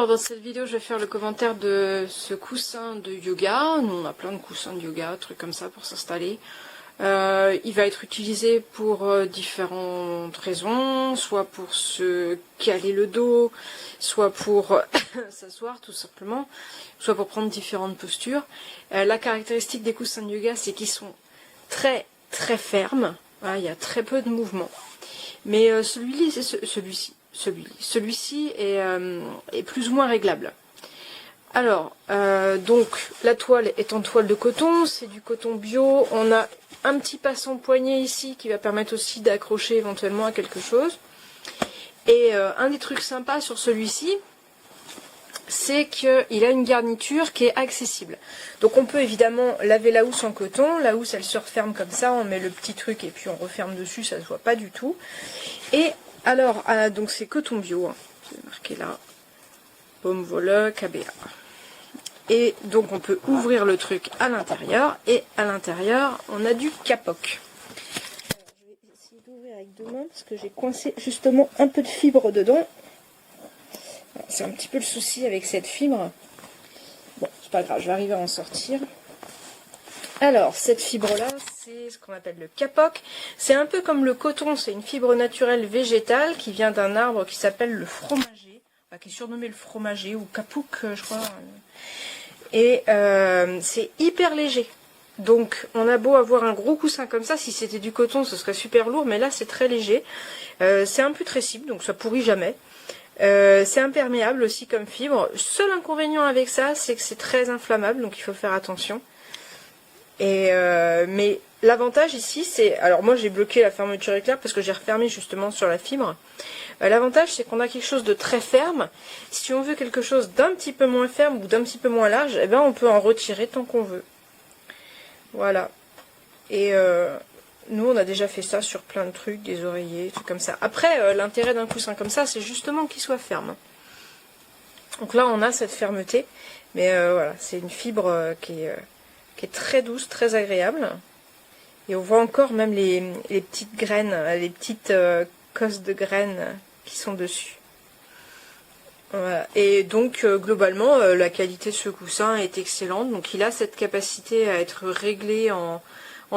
Alors dans cette vidéo je vais faire le commentaire de ce coussin de yoga. Nous on a plein de coussins de yoga, trucs comme ça pour s'installer. Il va être utilisé pour différentes raisons, soit pour se caler le dos, soit pour s'asseoir tout simplement, soit pour prendre différentes postures. La caractéristique des coussins de yoga, c'est qu'ils sont très fermes. Voilà, il y a très peu de mouvement. Mais celui-ci est plus ou moins réglable. Alors, donc la toile est en toile de coton, c'est du coton bio. On a un petit passant poignet ici qui va permettre aussi d'accrocher éventuellement à quelque chose. Et un des trucs sympas sur celui-ci, c'est qu'il a une garniture qui est accessible. Donc on peut évidemment laver la housse en coton. La housse elle se referme comme ça, on met le petit truc et puis on referme dessus, ça se voit pas du tout. Et alors, donc c'est coton bio, hein. C'est marqué là, pomme vola, KBA. Et donc on peut ouvrir le truc à l'intérieur, et à l'intérieur on a du capoc. Alors, je vais essayer d'ouvrir avec deux mains parce que j'ai coincé justement un peu de fibre dedans. C'est un petit peu le souci avec cette fibre. Bon, c'est pas grave, je vais arriver à en sortir. Alors, cette fibre-là, c'est ce qu'on appelle le capoc. C'est un peu comme le coton, c'est une fibre naturelle végétale qui vient d'un arbre qui s'appelle le fromager, enfin, qui est surnommé le fromager, ou capouk, je crois. Et c'est hyper léger. Donc, on a beau avoir un gros coussin comme ça, si c'était du coton, ce serait super lourd, mais là, c'est très léger. C'est imputrescible, donc ça pourrit jamais. C'est imperméable aussi comme fibre. Seul inconvénient avec ça, c'est que c'est très inflammable, donc il faut faire attention. Et mais l'avantage ici, c'est... Alors moi j'ai bloqué la fermeture éclair parce que j'ai refermé justement sur la fibre. L'avantage c'est qu'on a quelque chose de très ferme. Si on veut quelque chose d'un petit peu moins ferme ou d'un petit peu moins large, eh ben on peut en retirer tant qu'on veut. Voilà. Et nous on a déjà fait ça sur plein de trucs, des oreillers, trucs comme ça. Après l'intérêt d'un coussin comme ça, c'est justement qu'il soit ferme. Donc là on a cette fermeté, mais voilà, c'est une fibre qui est très douce, très agréable. Et on voit encore même les petites graines, les petites cosses de graines qui sont dessus. Voilà. Et donc globalement la qualité de ce coussin est excellente. Donc il a cette capacité à être réglé en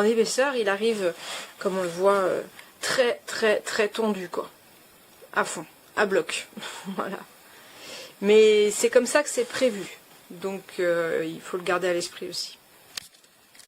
épaisseur. Il arrive, comme on le voit, très tendu quoi. À fond, à bloc. Voilà. Mais c'est comme ça que c'est prévu. Donc il faut le garder à l'esprit aussi.